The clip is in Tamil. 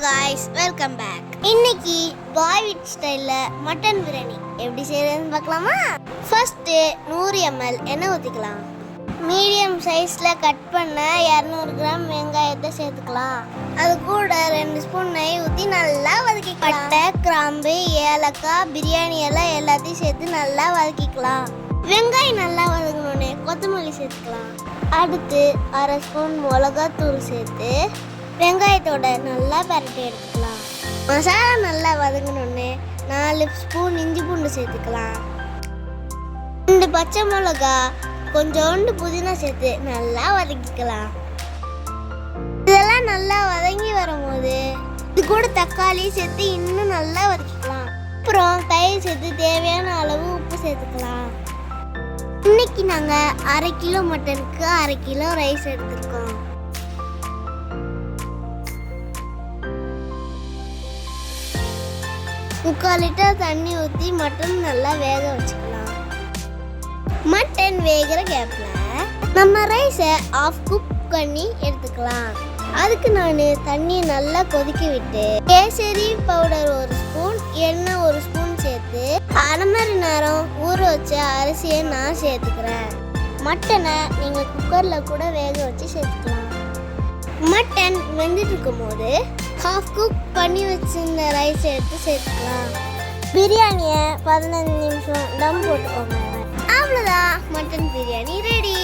guys, welcome back. இன்னைக்கு பாய்விட் ஸ்டைல்ல மட்டன் பிரியாணி எப்படி செய்யறதுன்னு பார்க்கலாமா? ஃபர்ஸ்ட் 100 ml எண்ணெய் ஊத்திக்கலாம். மீடியம் சைஸ்ல கட் பண்ண 200 கிராம் வெங்காயத்தை சேர்த்துக்கலாம். அது கூட 2 ஸ்பூன் நெய் ஊத்தி நல்லா வதக்கிக்கலாம். பட்டை, கிராம்பு, ஏலக்காய், பிரியாணி இலை எல்லாத்தையும் சேர்த்து நல்லா வதக்கிக்கலாம். வெங்காயம் நல்லா வதங்கினோடனே கொத்தமல்லி சேர்த்துக்கலாம். அடுத்து 1/2 ஸ்பூன் மிளகாத்தூள் சேர்த்து வெங்காயத்தோட நல்லா பரட்டி எடுத்துக்கலாம். மசாலா நல்லா வதங்கினோடனே 4 ஸ்பூன் இஞ்சி பூண்டு சேர்த்துக்கலாம். 2 பச்சை மிளகா, கொஞ்சோண்டு புதினா சேர்த்து நல்லா வதக்கிக்கலாம். இதெல்லாம் நல்லா வதங்கி வரும்போது இது கூட தக்காளி சேர்த்து இன்னும் நல்லா வதக்கிக்கலாம். அப்புறம் தயிர் சேர்த்து தேவையான அளவு உப்பு சேர்த்துக்கலாம். இன்னைக்கு நாங்கள் 1/2 கிலோ மட்டனுக்கு 1/2 கிலோ ரைஸ் எடுத்துருக்கோம். முக்கால் லிட்டர் தண்ணி ஊற்றி மட்டன் நல்லா வேக வச்சுக்கலாம். மட்டன் வேகிற கேப்ல நம்ம ரைஸை ஆஃப் குக் பண்ணி எடுத்துக்கலாம். அதுக்கு நான் தண்ணியை நல்லா கொதிக்க விட்டு கேசரி பவுடர் 1 ஸ்பூன், எண்ணெய் 1 ஸ்பூன் சேர்த்து 1/2 மணி நேரம் ஊற வச்ச அரிசியை நான் சேர்த்துக்கிறேன். மட்டனை நீங்கள் குக்கரில் கூட வேக வச்சு சேர்த்துக்கலாம். மட்டன் வெந்துட்டு இருக்கும் போது ஹாஃப் குக் பண்ணி வச்சிருந்த ரைஸ் எடுத்து சேர்த்துக்கலாம். பிரியாணியை 15 நிமிஷம் தம் போட்டுக்கோங்க. அவ்வளோதான், மட்டன் பிரியாணி ரெடி.